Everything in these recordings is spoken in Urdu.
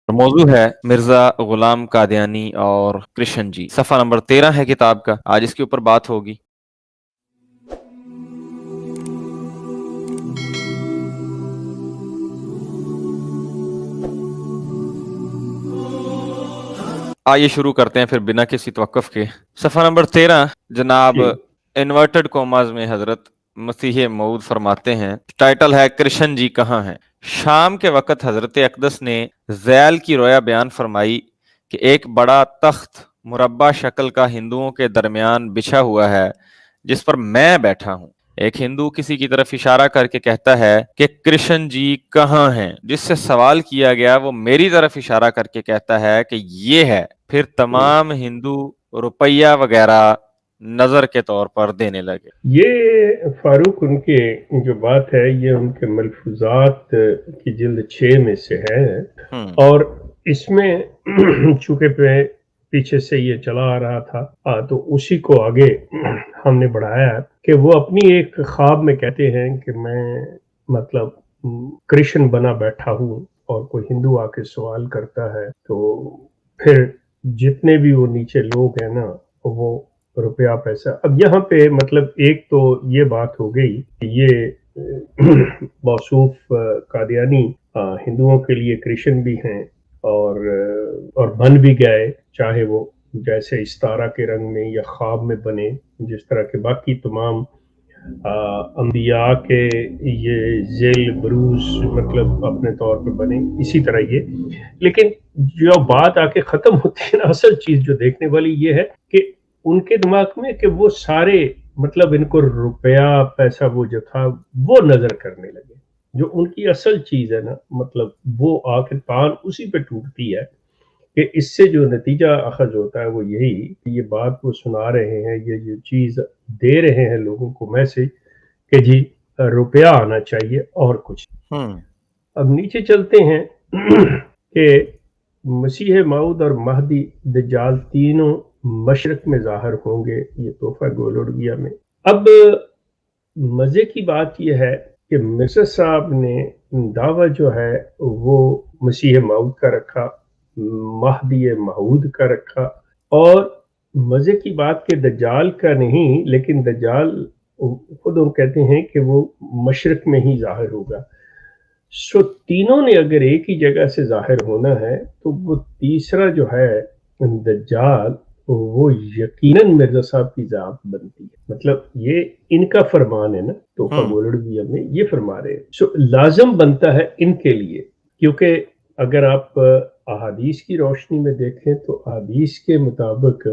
موضوع ہے مرزا غلام قادیانی اور کرشن جی۔ صفحہ نمبر 13 ہے کتاب کا، آج اس کے اوپر بات ہوگی۔ آئیے شروع کرتے ہیں پھر بنا کسی توقف کے۔ صفحہ نمبر 13 جناب جی انورٹڈ کوماز میں حضرت مسیح موعود فرماتے ہیں، ٹائٹل ہے کرشن جی کہاں ہیں۔ شام کے وقت حضرت اقدس نے ذیل کی رویا بیان فرمائی کہ ایک بڑا تخت مربع شکل کا ہندوؤں کے درمیان بچھا ہوا ہے جس پر میں بیٹھا ہوں۔ ایک ہندو کسی کی طرف اشارہ کر کے کہتا ہے کہ کرشن جی کہاں ہیں، جس سے سوال کیا گیا وہ میری طرف اشارہ کر کے کہتا ہے کہ یہ ہے۔ پھر تمام ہندو روپیہ وغیرہ نظر کے طور پر دینے لگے۔ یہ فاروق ان کے جو بات ہے یہ ان کے ملفوظات کی جلد 6 میں سے ہے، اور اس میں چونکہ پیچھے سے یہ چلا آ رہا تھا تو اسی کو آگے ہم نے بڑھایا کہ وہ اپنی ایک خواب میں کہتے ہیں کہ میں مطلب کرشن بنا بیٹھا ہوں، اور کوئی ہندو آ کے سوال کرتا ہے تو پھر جتنے بھی وہ نیچے لوگ ہیں نا وہ روپیہ پیسہ۔ اب یہاں پہ مطلب ایک تو یہ بات ہو گئی کہ یہ موصوف قادیانی ہندوؤں کے لیے کرشن بھی ہیں اور بن بھی گئے، چاہے وہ جیسے استارہ کے رنگ میں یا خواب میں بنے، جس طرح کے باقی تمام انبیاء کے یہ ذیل بروز مطلب اپنے طور پہ بنے، اسی طرح یہ۔ لیکن جو بات آ کے ختم ہوتی ہے نا، اصل چیز جو دیکھنے والی یہ ہے کہ ان کے دماغ میں کہ وہ سارے مطلب ان کو روپیہ پیسہ وہ جو تھا وہ نظر کرنے لگے، جو ان کی اصل چیز ہے نا، مطلب وہ آخر تان اسی پہ ٹوٹتی ہے کہ اس سے جو نتیجہ اخذ ہوتا ہے وہ یہی کہ یہ بات وہ سنا رہے ہیں، یہ چیز دے رہے ہیں لوگوں کو میسج کہ جی روپیہ آنا چاہیے اور کچھ۔ اب نیچے چلتے ہیں کہ مسیح موعود اور مہدی دجال تینوں مشرق میں ظاہر ہوں گے، یہ تحفہ گولوڑگیا میں۔ اب مزے کی بات یہ ہے کہ مرزا صاحب نے دعویٰ جو ہے وہ مسیح موعود کا رکھا، مہدی موعود کا رکھا، اور مزے کی بات کہ دجال کا نہیں، لیکن دجال خود وہ کہتے ہیں کہ وہ مشرق میں ہی ظاہر ہوگا۔ سو تینوں نے اگر ایک ہی جگہ سے ظاہر ہونا ہے تو وہ تیسرا جو ہے دجال وہ یقیناً مرزا صاحب کی ذات بنتی ہے۔ مطلب یہ ان کا فرمان ہے نا، تحفہ گولڑگیا میں یہ فرما رہے ہیں۔ سو لازم بنتا ہے ان کے لیے، کیونکہ اگر آپ احادیث کی روشنی میں دیکھیں تو احادیث کے مطابق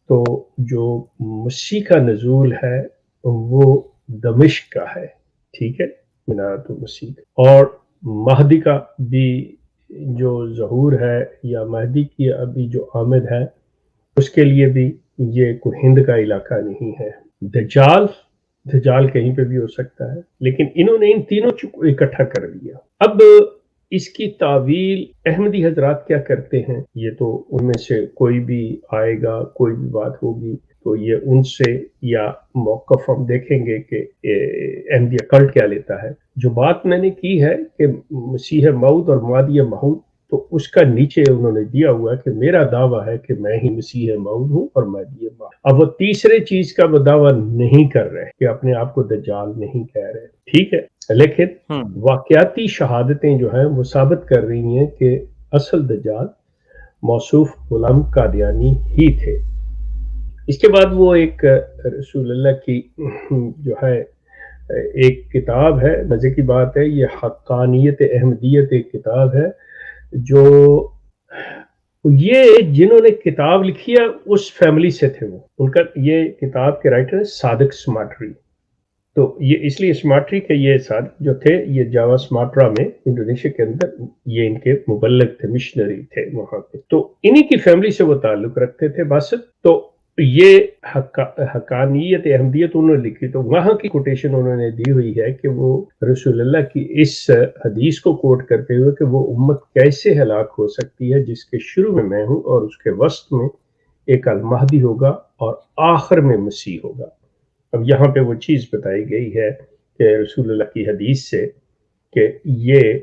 تو جو مسیح کا نزول ہے وہ دمشق کا ہے، ٹھیک ہے، منارۃ المسیح، اور مہدی کا بھی جو ظہور ہے یا مہدی کی ابھی جو آمد ہے اس کے لیے بھی یہ کوئی ہند کا علاقہ نہیں ہے۔ دجال کہیں پہ بھی ہو سکتا ہے، لیکن انہوں نے ان تینوں کو اکٹھا کر دیا۔ اب اس کی تعویل احمدی حضرات کیا کرتے ہیں، یہ تو ان میں سے کوئی بھی آئے گا، کوئی بھی بات ہوگی تو یہ ان سے یا موقف ہم دیکھیں گے کہ احمدیہ کلٹ کیا لیتا ہے۔ جو بات میں نے کی ہے کہ مسیح موعود اور مہدی موعود، تو اس کا نیچے انہوں نے دیا ہوا کہ میرا دعویٰ ہے کہ میں ہی مسیح موعود ہوں اور مہدی موعود۔ اب وہ تیسرے چیز کا وہ دعویٰ نہیں کر رہے کہ اپنے آپ کو دجال نہیں کہہ رہے، ٹھیک ہے، لیکن واقعاتی شہادتیں جو ہیں وہ ثابت کر رہی ہیں کہ اصل دجال موصوف غلام قادیانی ہی تھے۔ اس کے بعد وہ ایک رسول اللہ کی جو ہے ایک کتاب ہے، مزے کی بات ہے، یہ حقانیت احمدیت ایک کتاب ہے، جو یہ جنہوں نے کتاب لکھی ہے اس فیملی سے تھے، وہ ان کا یہ کتاب کے رائٹر ہے صادق سماٹری۔ تو یہ اس لیے سماٹری کہ یہ صادق جو تھے یہ جاوا سماٹرا میں انڈونیشیا کے اندر یہ ان کے مبلغ تھے، مشنری تھے وہاں پہ، تو انہی کی فیملی سے وہ تعلق رکھتے تھے باسط۔ تو یہ حقانیت احمدیت انہوں نے لکھی، تو وہاں کی کوٹیشن انہوں نے دی ہوئی ہے کہ وہ رسول اللہ کی اس حدیث کو کوٹ کرتے ہوئے کہ وہ امت کیسے ہلاک ہو سکتی ہے جس کے شروع میں میں ہوں اور اس کے وسط میں ایک المہدی ہوگا اور آخر میں مسیح ہوگا۔ اب یہاں پہ وہ چیز بتائی گئی ہے کہ رسول اللہ کی حدیث سے کہ یہ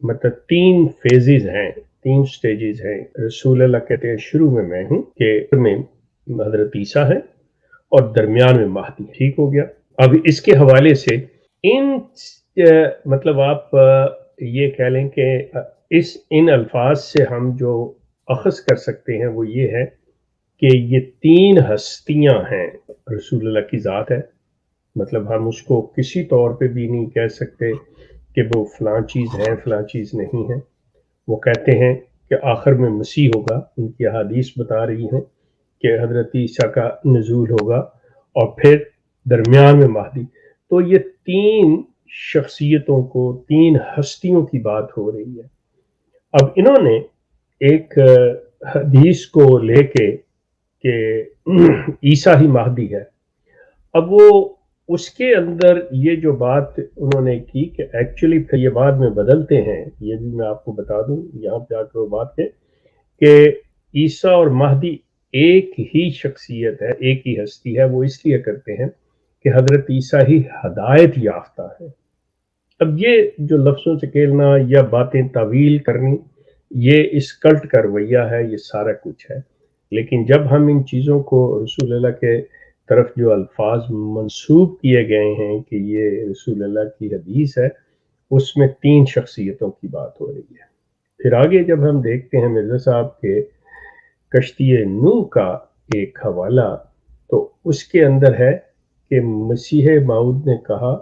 مطلب 3 فیزز ہیں 3 سٹیجز ہیں. رسول اللہ کہتے ہیں شروع میں ہوں، کہ میں حضرت عیسیٰ ہے اور درمیان میں مہدی. ٹھیک ہو گیا. اب اس کے حوالے سے مطلب آپ یہ کہہ لیں کہ ان الفاظ سے ہم جو اخذ کر سکتے ہیں وہ یہ ہے کہ یہ 3 ہستیاں ہیں. رسول اللہ کی ذات ہے، مطلب ہم اس کو کسی طور پہ بھی نہیں کہہ سکتے کہ وہ فلاں چیز ہے فلاں چیز نہیں ہے. وہ کہتے ہیں کہ آخر میں مسیح ہوگا، ان کی احادیث بتا رہی ہیں کہ حضرت عیسیٰ کا نزول ہوگا اور پھر درمیان میں مہدی. تو یہ 3 شخصیتوں کو، 3 ہستیوں کی بات ہو رہی ہے. اب انہوں نے ایک حدیث کو لے کے کہ عیسیٰ ہی مہدی ہے، اب وہ اس کے اندر یہ جو بات انہوں نے کی کہ ایکچولی پھر یہ بعد میں بدلتے ہیں. یہ بھی میں آپ کو بتا دوں یہاں پہ آ کے وہ بات ہے کہ عیسیٰ اور مہدی ایک ہی شخصیت ہے، ایک ہی ہستی ہے. وہ اس لیے کرتے ہیں کہ حضرت عیسیٰ ہی ہدایت یافتہ ہے. اب یہ جو لفظوں سے کھیلنا یا باتیں تعویل کرنی، یہ اس کلٹ کا رویہ ہے، یہ سارا کچھ ہے. لیکن جب ہم ان چیزوں کو رسول اللہ کے طرف جو الفاظ منسوب کیے گئے ہیں کہ یہ رسول اللہ کی حدیث ہے، اس میں 3 شخصیتوں کی بات ہو رہی ہے. پھر آگے جب ہم دیکھتے ہیں مرزا صاحب کے کشتی نوح کا ایک حوالہ، تو اس کے اندر ہے کہ مسیح موعود نے کہا،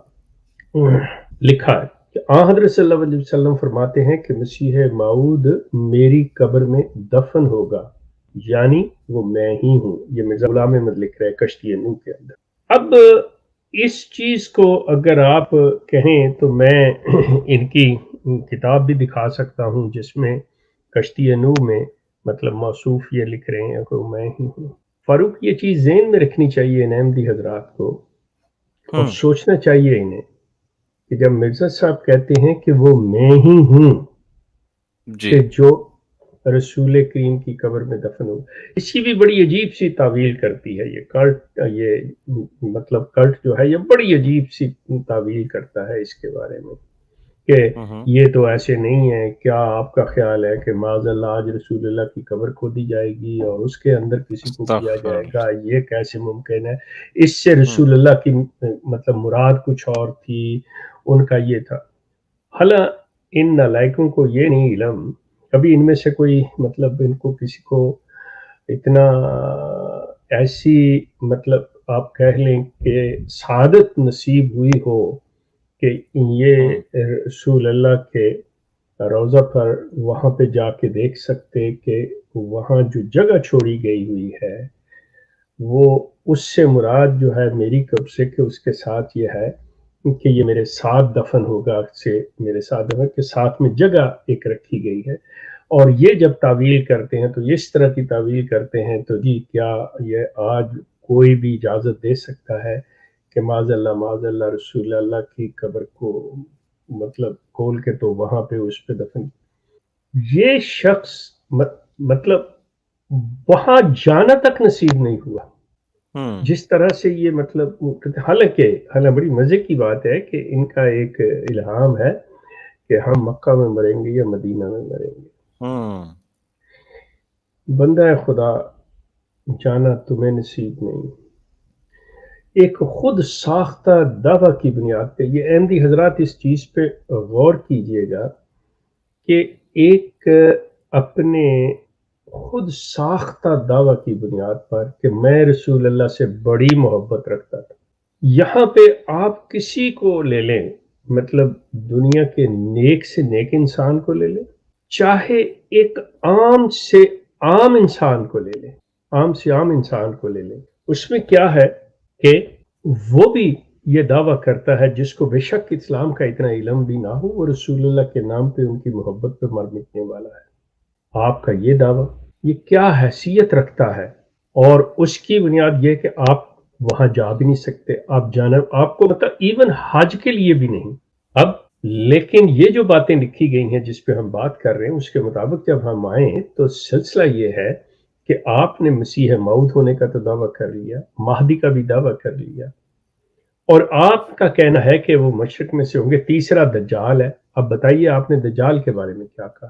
لکھا ہے کہ حضرت صلی اللہ علیہ وسلم فرماتے ہیں کہ مسیح موعود میری قبر میں دفن ہوگا، یعنی وہ میں ہی ہوں. یہ مرزا غلام احمد لکھ رہے کشتی نوح کے اندر. اب اس چیز کو اگر آپ کہیں تو میں ان کی کتاب بھی دکھا سکتا ہوں جس میں کشتی نوح میں مطلب موصوف یہ لکھ رہے ہیں کہ میں ہی ہوں. فاروق یہ چیز ذہن میں رکھنی چاہیے ان احمدی حضرات کو، اور سوچنا چاہیے انہیں کہ جب مرزا صاحب کہتے ہیں کہ وہ میں ہی ہوں کہ جو رسول کریم کی قبر میں دفن ہو، اس کی بھی بڑی عجیب سی تعویل کرتی ہے یہ کلٹ. یہ مطلب کلٹ جو ہے یہ بڑی عجیب سی تعویل کرتا ہے اس کے بارے میں کہ یہ تو ایسے نہیں ہے. کیا آپ کا خیال ہے کہ معاذ اللہ آج رسول اللہ کی قبر کھودی جائے گی اور اس کے اندر کسی کو کیا جائے گا؟ یہ کیسے ممکن ہے؟ اس سے رسول اللہ کی مطلب مراد کچھ اور تھی، ان کا یہ تھا. حالانکہ ان نالائقوں کو یہ نہیں علم، کبھی ان میں سے کوئی مطلب ان کو کسی کو اتنا ایسی مطلب آپ کہہ لیں کہ سعادت نصیب ہوئی ہو کہ یہ رسول اللہ کے روضہ پر وہاں پہ جا کے دیکھ سکتے کہ وہاں جو جگہ چھوڑی گئی ہوئی ہے وہ اس سے مراد جو ہے میری قبر سے کہ اس کے ساتھ یہ ہے کہ یہ میرے ساتھ دفن ہوگا، سے میرے ساتھ دفن کے ساتھ میں جگہ ایک رکھی گئی ہے. اور یہ جب تعویل کرتے ہیں تو اس طرح کی تعویل کرتے ہیں تو جی کیا یہ آج کوئی بھی اجازت دے سکتا ہے کہ معاذ اللہ رسول اللہ کی قبر کو مطلب کھول کے تو وہاں پہ اس پہ دفن؟ یہ شخص مطلب وہاں جانا تک نصیب نہیں ہوا جس طرح سے یہ مطلب. حالانکہ بڑی مزے کی بات ہے کہ ان کا ایک الہام ہے کہ ہم مکہ میں مریں گے یا مدینہ میں مریں گے. بندہ خدا جانا تمہیں نصیب نہیں. ایک خود ساختہ دعویٰ کی بنیاد پہ، یہ احمدی حضرات اس چیز پہ غور کیجئے گا کہ ایک اپنے خود ساختہ دعویٰ کی بنیاد پر کہ میں رسول اللہ سے بڑی محبت رکھتا تھا. یہاں پہ آپ کسی کو لے لیں، مطلب دنیا کے نیک سے نیک انسان کو لے لیں، چاہے ایک عام سے عام انسان کو لے لیں، عام سے عام انسان کو لے لیں، اس میں کیا ہے کہ وہ بھی یہ دعویٰ کرتا ہے جس کو بے شک اسلام کا اتنا علم بھی نہ ہو، وہ رسول اللہ کے نام پہ ان کی محبت پہ مر مٹنے والا ہے. آپ کا یہ دعویٰ یہ کیا حیثیت رکھتا ہے؟ اور اس کی بنیاد یہ کہ آپ وہاں جا بھی نہیں سکتے، آپ جانا آپ کو مطلب ایون حج کے لیے بھی نہیں. اب لیکن یہ جو باتیں لکھی گئی ہیں جس پہ ہم بات کر رہے ہیں اس کے مطابق جب ہم آئیں تو سلسلہ یہ ہے کہ آپ نے مسیح موعود ہونے کا تو دعویٰ کر لیا، مہدی کا بھی دعویٰ کر لیا، اور آپ کا کہنا ہے کہ وہ مشرق میں سے ہوں گے، تیسرا دجال ہے. اب بتائیے آپ نے دجال کے بارے میں کیا کہا؟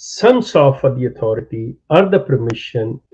some sort of the authority or the permission